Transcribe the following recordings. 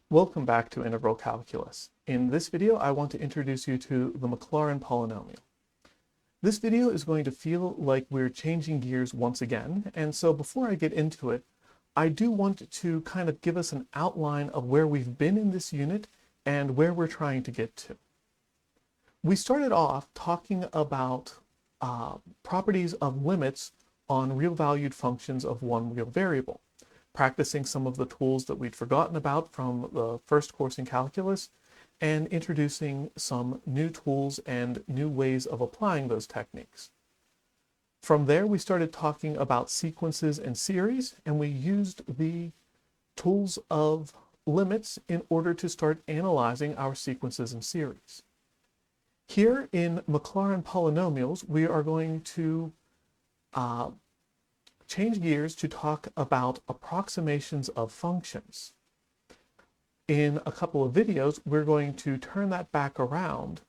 Welcome back to Integral Calculus. In this video, I want to introduce you to the Maclaurin polynomial. This video is going to feel like we're changing gears once again, and so before I get into it, I do want to kind of give us an outline of where we've been in this unit and where we're trying to get to. We started off talking about properties of limits on real-valued functions of one real variable, practicing some of the tools that we'd forgotten about from the first course in calculus, and introducing some new tools and new ways of applying those techniques. From there, we started talking about sequences and series, and we used the tools of limits in order to start analyzing our sequences and series. Here in Maclaurin Polynomials, we are going to change gears to talk about approximations of functions. In a couple of videos, we're going to turn that back around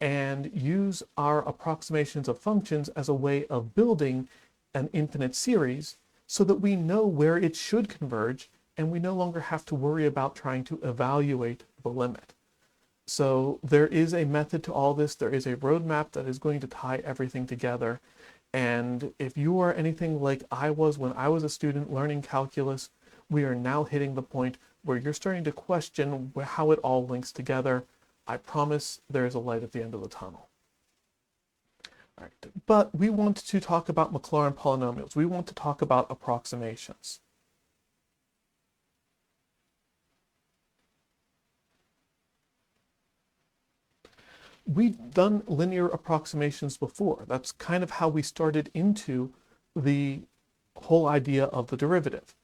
and use our approximations of functions as a way of building an infinite series so that we know where it should converge and we no longer have to worry about trying to evaluate the limit. So there is a method to all this. There is a roadmap that is going to tie everything together. And if you are anything like I was when I was a student learning calculus, we are now hitting the point where you're starting to question how it all links together. I promise there is a light at the end of the tunnel. All right. But we want to talk about Maclaurin polynomials. We want to talk about approximations. We've done linear approximations before. That's kind of how we started into the whole idea of the derivative.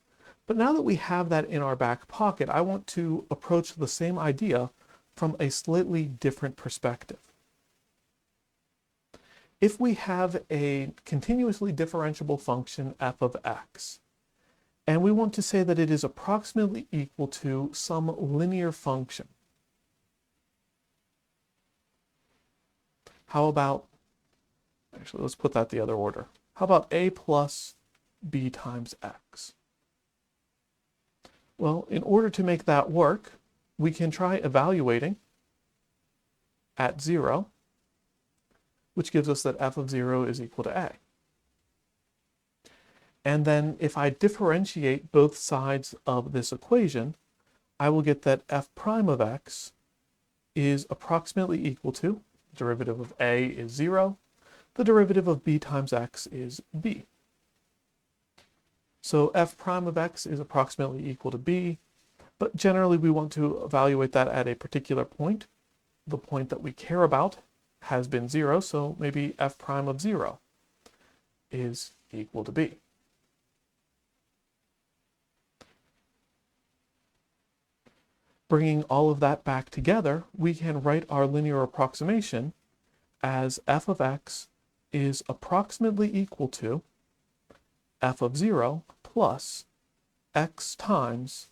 But now that we have that in our back pocket, I want to approach the same idea from a slightly different perspective. If we have a continuously differentiable function f of x, and we want to say that it is approximately equal to some linear function, how about, actually, let's put that the other order. How about a plus b times x? Well, in order to make that work, we can try evaluating at 0, which gives us that f of 0 is equal to a. And then if I differentiate both sides of this equation, I will get that f prime of x is approximately equal to, the derivative of a is 0, the derivative of b times x is b. So f prime of x is approximately equal to b, but generally we want to evaluate that at a particular point. The point that we care about has been 0, so maybe f prime of 0 is equal to b. Bringing all of that back together, we can write our linear approximation as f of x is approximately equal to f of 0 plus x times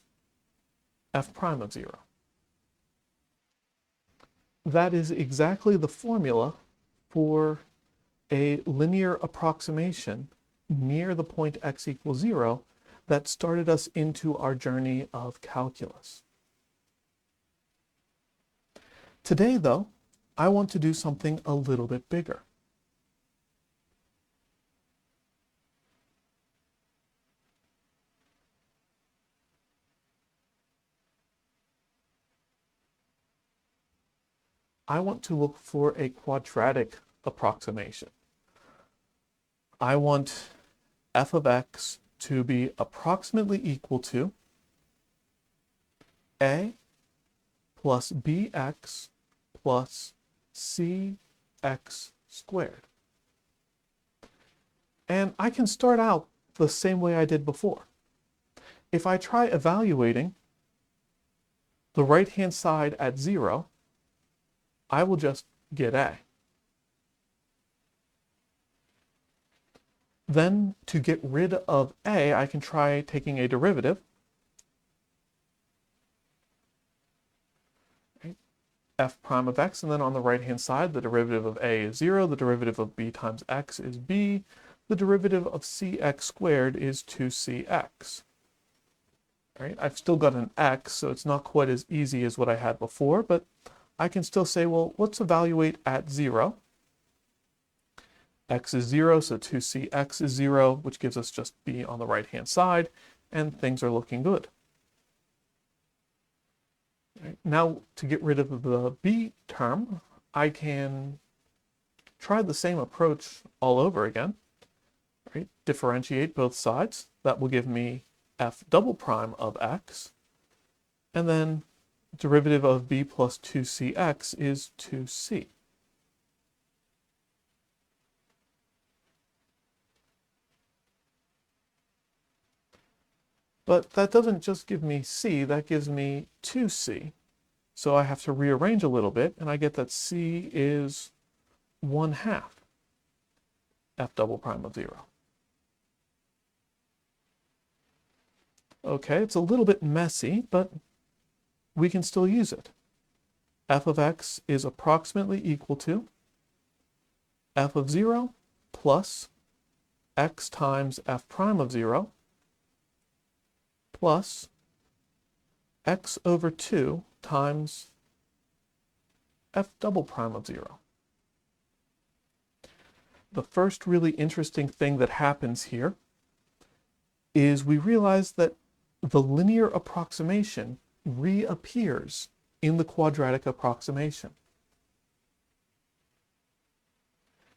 f prime of 0. That is exactly the formula for a linear approximation near the point x equals 0 that started us into our journey of calculus. Today, though, I want to do something a little bit bigger. I want to look for a quadratic approximation. I want f of x to be approximately equal to a plus bx plus cx squared. And I can start out the same way I did before. If I try evaluating the right-hand side at 0, I will just get a. Then, to get rid of a, I can try taking a derivative. Right? F prime of x, and then on the right-hand side, the derivative of a is 0, the derivative of b times x is b, the derivative of cx squared is 2cx. right? I've still got an x, so it's not quite as easy as what I had before, but I can still say, well, let's evaluate at 0. X is 0, so 2cx is 0, which gives us just b on the right-hand side, and things are looking good. Right. Now, to get rid of the b term, I can try the same approach all over again. Right? Differentiate both sides. That will give me f double prime of x, and then derivative of b plus 2cx is 2c. But that doesn't just give me c, that gives me 2c. So I have to rearrange a little bit, and I get that c is 1/2 f double prime of 0. Okay, it's a little bit messy, but we can still use it. F of x is approximately equal to f of 0 plus x times f prime of 0 plus x over 2 times f double prime of 0. The first really interesting thing that happens here is we realize that the linear approximation reappears in the quadratic approximation.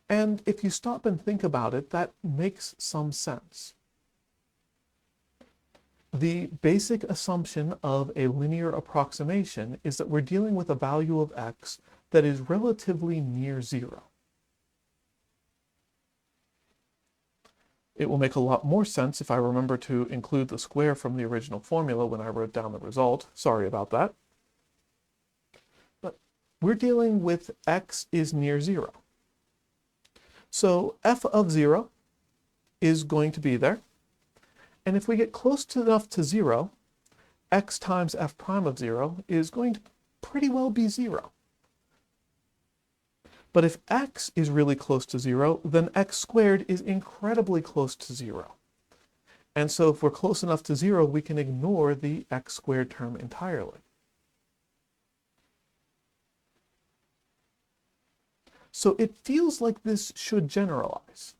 And if you stop and think about it, that makes some sense. The basic assumption of a linear approximation is that we're dealing with a value of x that is relatively near 0. It will make a lot more sense if I remember to include the square from the original formula when I wrote down the result. Sorry about that. But we're dealing with x is near 0. So f of 0 is going to be there. And if we get close enough to 0, x times f prime of 0 is going to pretty well be 0. But if x is really close to 0, then x squared is incredibly close to 0. And so if we're close enough to 0, we can ignore the x squared term entirely. So it feels like this should generalize.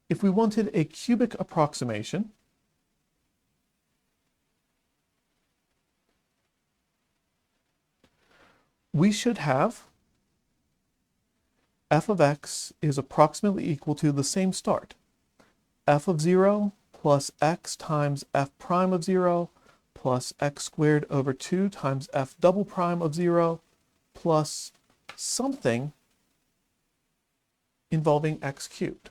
If we wanted a cubic approximation, we should have f of x is approximately equal to the same start. F of 0 plus x times f prime of 0 plus x squared over 2 times f double prime of 0 plus something involving x cubed.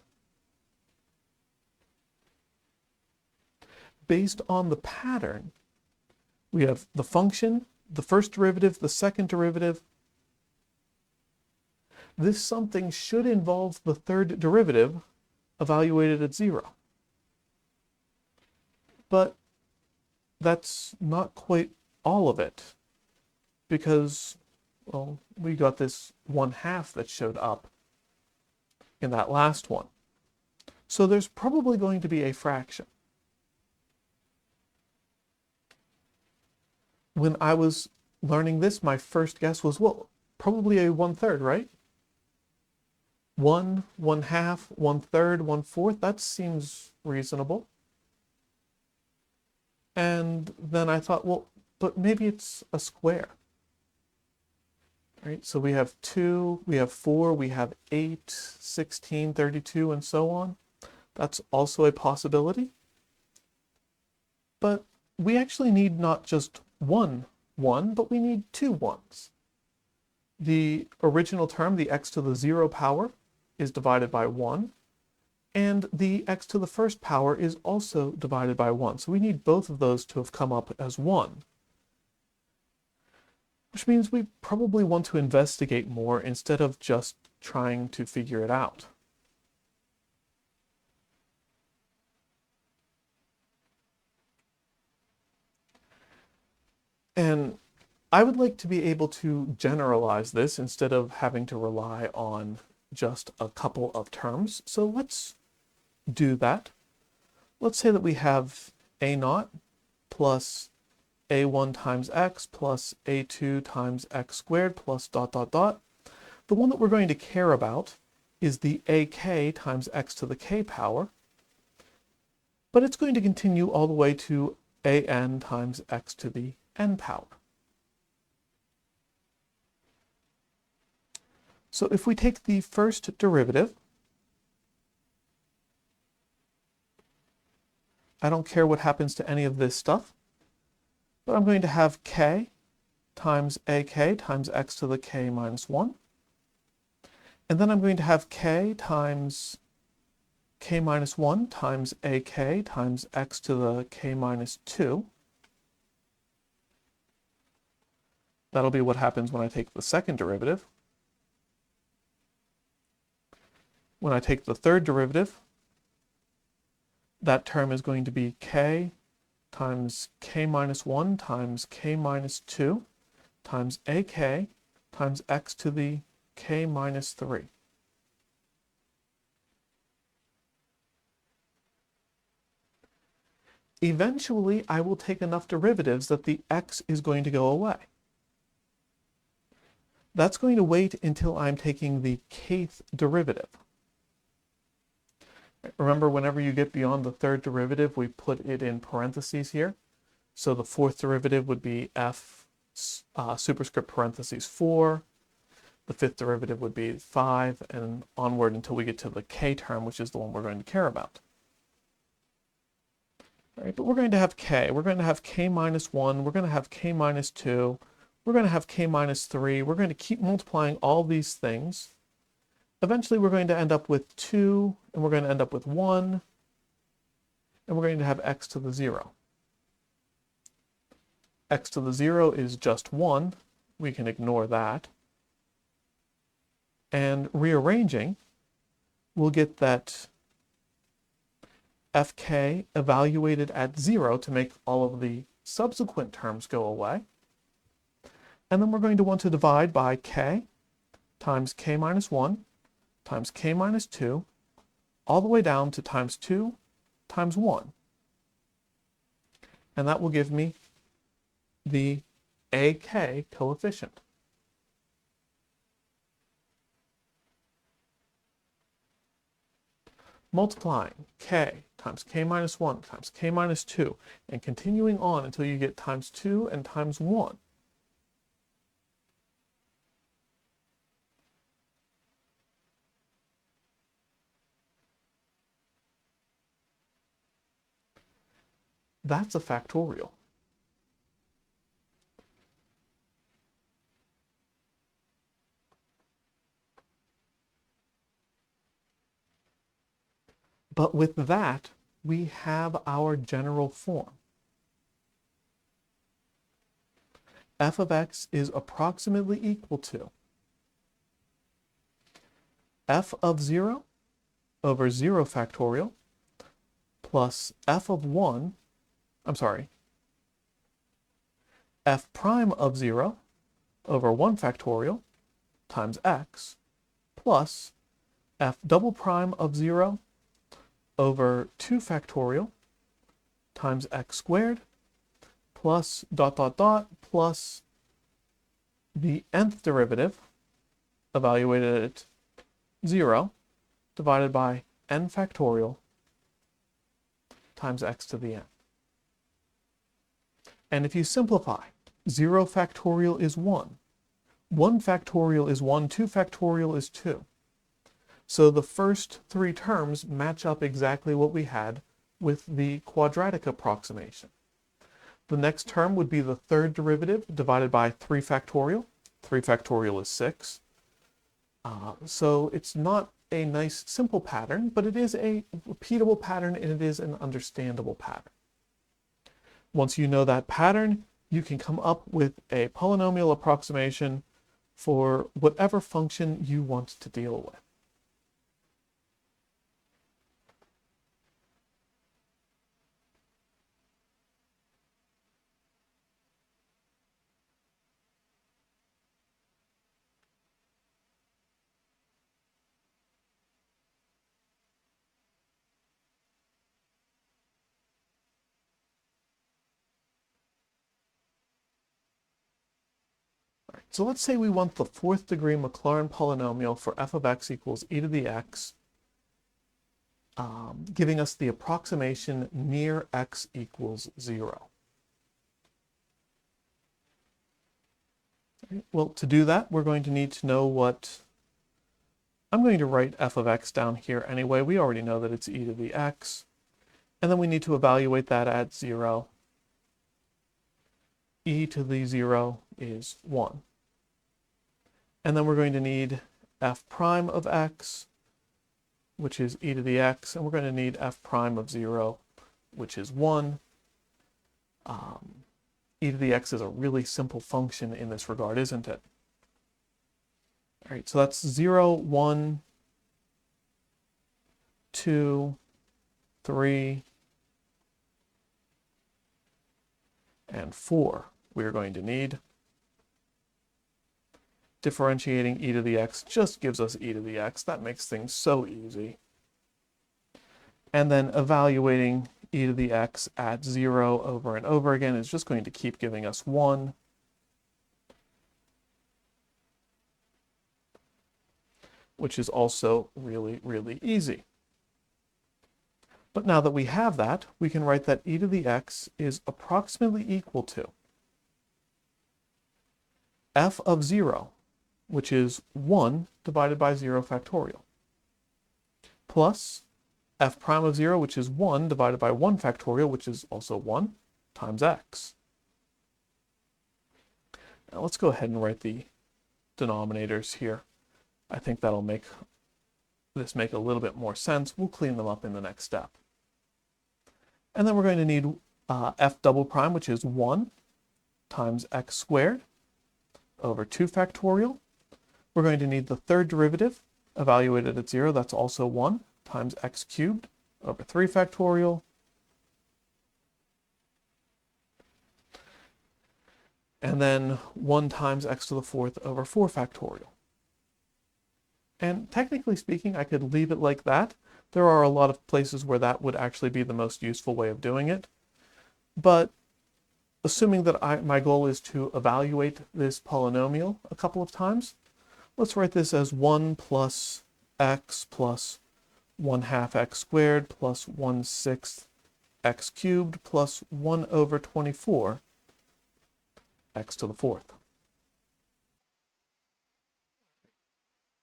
Based on the pattern, we have the function, the first derivative, the second derivative. This something should involve the third derivative evaluated at 0. But that's not quite all of it, because, well, we got this 1/2 that showed up in that last one. So there's probably going to be a fraction. When I was learning this, my first guess was, well, probably a 1/3, right? 1, 1/2, 1/3, 1/4, that seems reasonable. And then I thought, well, but maybe it's a square. Right? So we have 2, we have 4, we have 8, 16, 32, and so on. That's also a possibility. But we actually need not just one 1, but we need 2 1s. The original term, the x to the 0 power, is divided by 1, and the x to the first power is also divided by 1. So we need both of those to have come up as 1. Which means we probably want to investigate more instead of just trying to figure it out. And I would like to be able to generalize this instead of having to rely on just a couple of terms. So let's do that. Let's say that we have a naught plus a1 times x plus a2 times x squared plus dot dot dot. The one that we're going to care about is the ak times x to the k power, but it's going to continue all the way to an times x to the n power. So if we take the first derivative, I don't care what happens to any of this stuff, but I'm going to have k times ak times x to the k minus 1. And then I'm going to have k times k minus 1 times ak times x to the k minus 2. That'll be what happens when I take the second derivative. When I take the third derivative, that term is going to be k times k minus 1 times k minus 2 times ak times x to the k minus 3. Eventually, I will take enough derivatives that the x is going to go away. That's going to wait until I'm taking the kth derivative. Remember, whenever you get beyond the third derivative, we put it in parentheses here. So the fourth derivative would be f superscript parentheses 4. The fifth derivative would be 5, and onward until we get to the k term, which is the one we're going to care about. All right, but we're going to have k. We're going to have k minus 1. We're going to have k minus 2. We're going to have k minus 3. We're going to keep multiplying all these things. Eventually, we're going to end up with 2, and we're going to end up with 1, and we're going to have x to the 0. X to the 0 is just 1. We can ignore that. And rearranging, we'll get that fk evaluated at 0 to make all of the subsequent terms go away. And then we're going to want to divide by k times k minus 1 times k minus 2, all the way down to times 2 times 1. And that will give me the ak coefficient. Multiplying k times k minus 1 times k minus 2, and continuing on until you get times 2 and times 1. That's a factorial. But with that, we have our general form. F of x is approximately equal to f of 0 over 0 factorial plus f of 1, f prime of 0 over 1 factorial times x plus f double prime of 0 over 2 factorial times x squared plus dot dot dot plus the nth derivative evaluated at 0 divided by n factorial times x to the n. And if you simplify, 0 factorial is 1. 1 factorial is 1. 2 factorial is 2. So the first three terms match up exactly what we had with the quadratic approximation. The next term would be the third derivative divided by 3 factorial. 3 factorial is 6. So it's not a nice simple pattern, but it is a repeatable pattern and it is an understandable pattern. Once you know that pattern, you can come up with a polynomial approximation for whatever function you want to deal with. So let's say we want the fourth degree Maclaurin polynomial for f of x equals e to the x, giving us the approximation near x equals 0. Well, to do that, we're going to need to know what... I'm going to write f of x down here anyway. We already know that it's e to the x. And then we need to evaluate that at 0. E to the 0 is 1. And then we're going to need f prime of x, which is e to the x, and we're going to need f prime of 0, which is 1. E to the x is a really simple function in this regard, isn't it? All right, so that's 0, 1, 2, 3, and 4 we're going to need. Differentiating e to the x just gives us e to the x. That makes things so easy. And then evaluating e to the x at 0 over and over again is just going to keep giving us 1. Which is also really, really easy. But now that we have that, we can write that e to the x is approximately equal to f of 0, which is 1 divided by 0 factorial, plus f prime of 0, which is 1 divided by 1 factorial, which is also 1, times x. Now let's go ahead and write the denominators here. I think that'll make this make a little bit more sense. We'll clean them up in the next step. And then we're going to need f double prime, which is 1 times x squared over 2 factorial. We're going to need the third derivative evaluated at 0. That's also 1 times x cubed over 3 factorial. And then 1 times x to the fourth over 4 factorial. And technically speaking, I could leave it like that. There are a lot of places where that would actually be the most useful way of doing it. But assuming that my goal is to evaluate this polynomial a couple of times, let's write this as 1 plus x plus 1/2 x squared plus 1/6 x cubed plus 1 over 24 x to the fourth.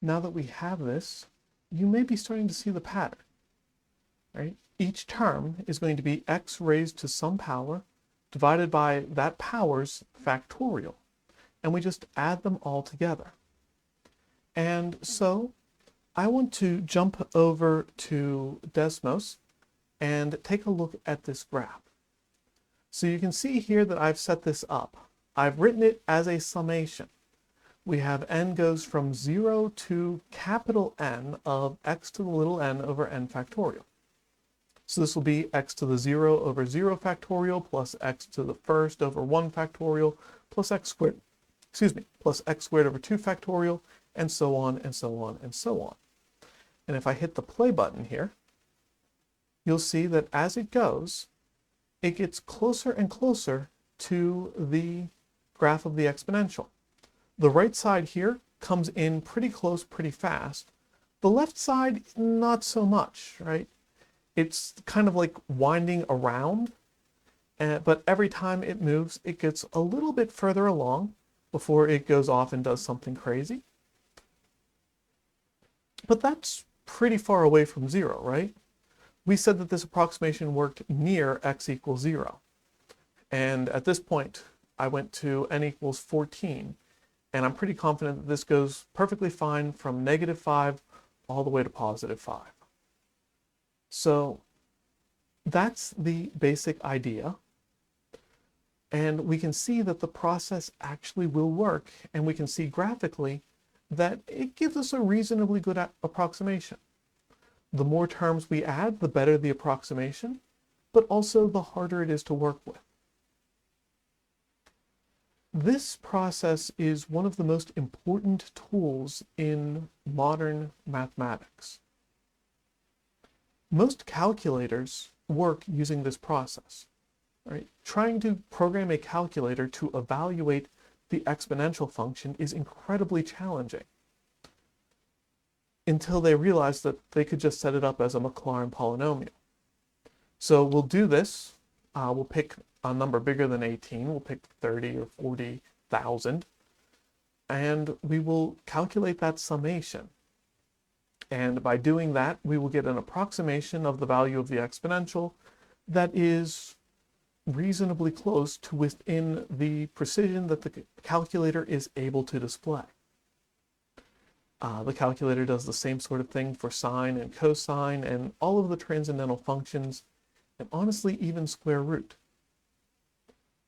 Now that we have this, you may be starting to see the pattern, right? Each term is going to be x raised to some power divided by that power's factorial, and we just add them all together. And so I want to jump over to Desmos and take a look at this graph. So you can see here that I've set this up. I've written it as a summation. We have n goes from 0 to capital N of x to the little n over n factorial. So this will be x to the 0 over 0 factorial plus x to the first over 1 factorial plus x squared, plus x squared over 2 factorial, and so on and so on and so on. And if I hit the play button here, you'll see that as it goes, it gets closer and closer to the graph of the exponential. The right side here comes in pretty close, pretty fast. The left side, not so much, right? It's kind of like winding around, but every time it moves, it gets a little bit further along before it goes off and does something crazy. But that's pretty far away from 0, right? We said that this approximation worked near x equals 0. And at this point, I went to n equals 14. And I'm pretty confident that this goes perfectly fine from -5 all the way to +5. So that's the basic idea. And we can see that the process actually will work. And we can see graphically that it gives us a reasonably good approximation. The more terms we add, the better the approximation, but also the harder it is to work with. This process is one of the most important tools in modern mathematics. Most calculators work using this process, right? Trying to program a calculator to evaluate the exponential function is incredibly challenging until they realize that they could just set it up as a Maclaurin polynomial. So we'll do this. We'll pick a number bigger than 18. We'll pick 30 or 40,000. And we will calculate that summation. And by doing that, we will get an approximation of the value of the exponential that is reasonably close to within the precision that the calculator is able to display. The calculator does the same sort of thing for sine and cosine and all of the transcendental functions, and honestly, even square root.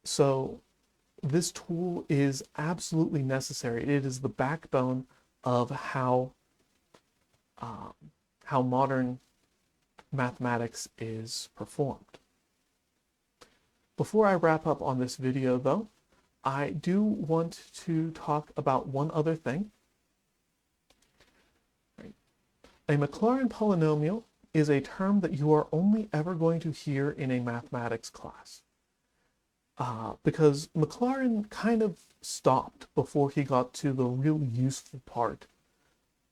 So this tool is absolutely necessary. It is the backbone of how modern mathematics is performed. Before I wrap up on this video, though, I do want to talk about one other thing. A Maclaurin polynomial is a term that you are only ever going to hear in a mathematics class. Because Maclaurin kind of stopped before he got to the real useful part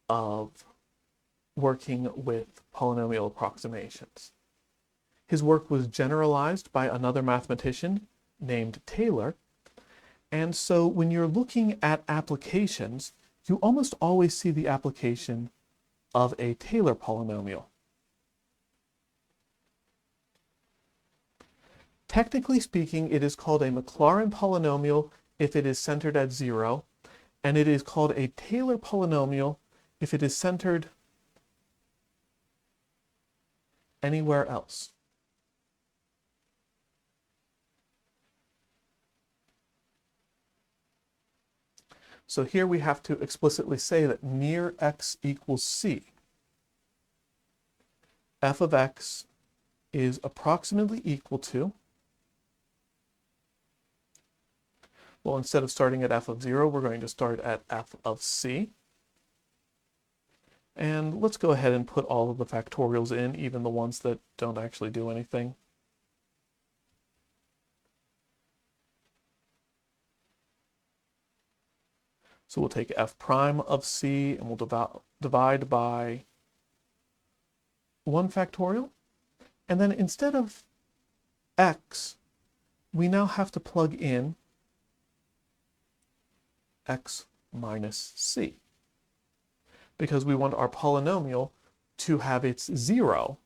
of working with polynomial approximations. His work was generalized by another mathematician named Taylor, and so when you're looking at applications, you almost always see the application of a Taylor polynomial. Technically speaking, it is called a Maclaurin polynomial if it is centered at 0, and it is called a Taylor polynomial if it is centered anywhere else. So here we have to explicitly say that near x equals c, f of x is approximately equal to, well, instead of starting at f of 0, we're going to start at f of c. And let's go ahead and put all of the factorials in, even the ones that don't actually do anything. So we'll take f prime of c and we'll divide by 1 factorial. And then instead of x, we now have to plug in x minus c, because we want our polynomial to have its 0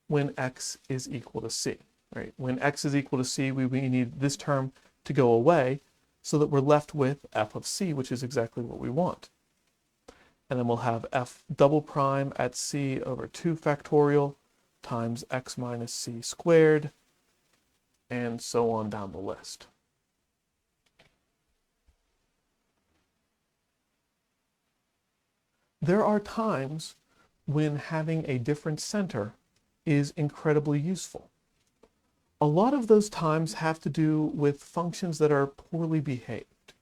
when x is equal to c. Right? When x is equal to c, we need this term to go away, so that we're left with f of c, which is exactly what we want. And then we'll have f double prime at c over 2 factorial times x minus c squared, and so on down the list. There are times when having a different center is incredibly useful. A lot of those times have to do with functions that are poorly behaved.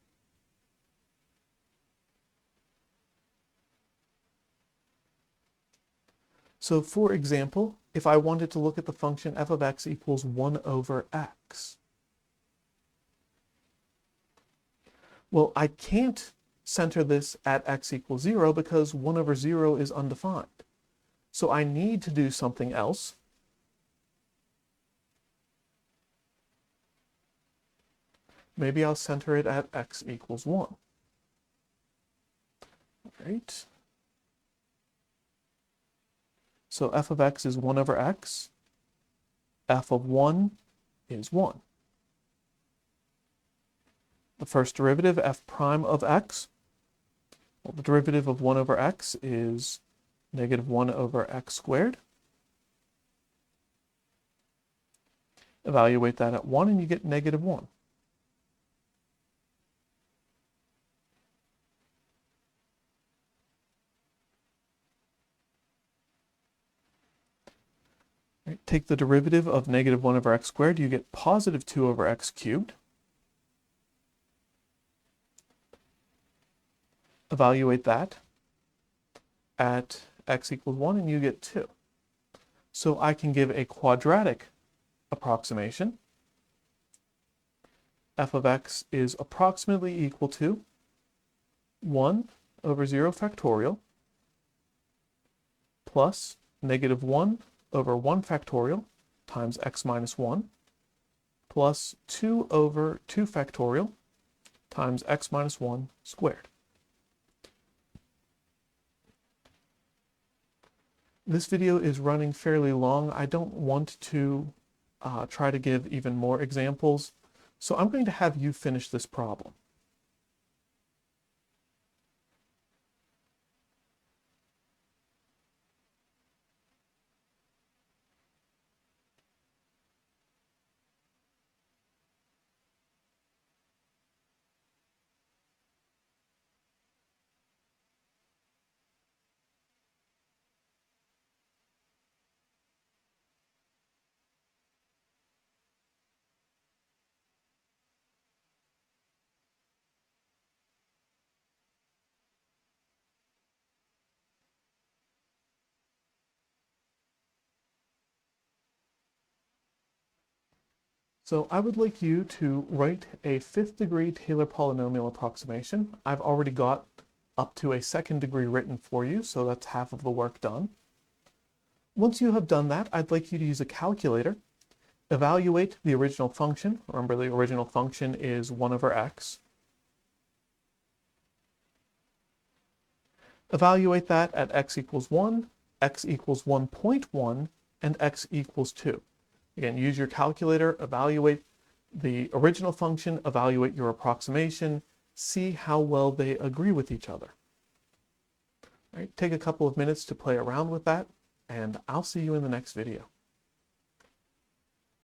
So for example, if I wanted to look at the function f of x equals 1 over x, well, I can't center this at x equals 0 because 1 over 0 is undefined. So I need to do something else. Maybe I'll center it at x equals 1. All right. So f of x is 1 over x. F of 1 is 1. The first derivative, f prime of x, well, the derivative of 1 over x is negative 1 over x squared. Evaluate that at 1 and you get negative 1. Right, take the derivative of negative 1 over x squared, you get positive 2 over x cubed. Evaluate that at x equals 1 and you get 2. So I can give a quadratic approximation. f of x is approximately equal to 1 over 0 factorial plus negative 1 over 1 factorial times x minus 1 plus 2 over 2 factorial times x minus 1 squared. This video is running fairly long. I don't want to try to give even more examples, so I'm going to have you finish this problem. So I would like you to write a 5th degree Taylor polynomial approximation. I've already got up to a 2nd degree written for you, so that's half of the work done. Once you have done that, I'd like you to use a calculator, evaluate the original function. Remember, the original function is 1 over x. Evaluate that at x equals 1, x equals 1.1, and x equals 2. Again, use your calculator, evaluate the original function, evaluate your approximation, see how well they agree with each other. All right, take a couple of minutes to play around with that, and I'll see you in the next video.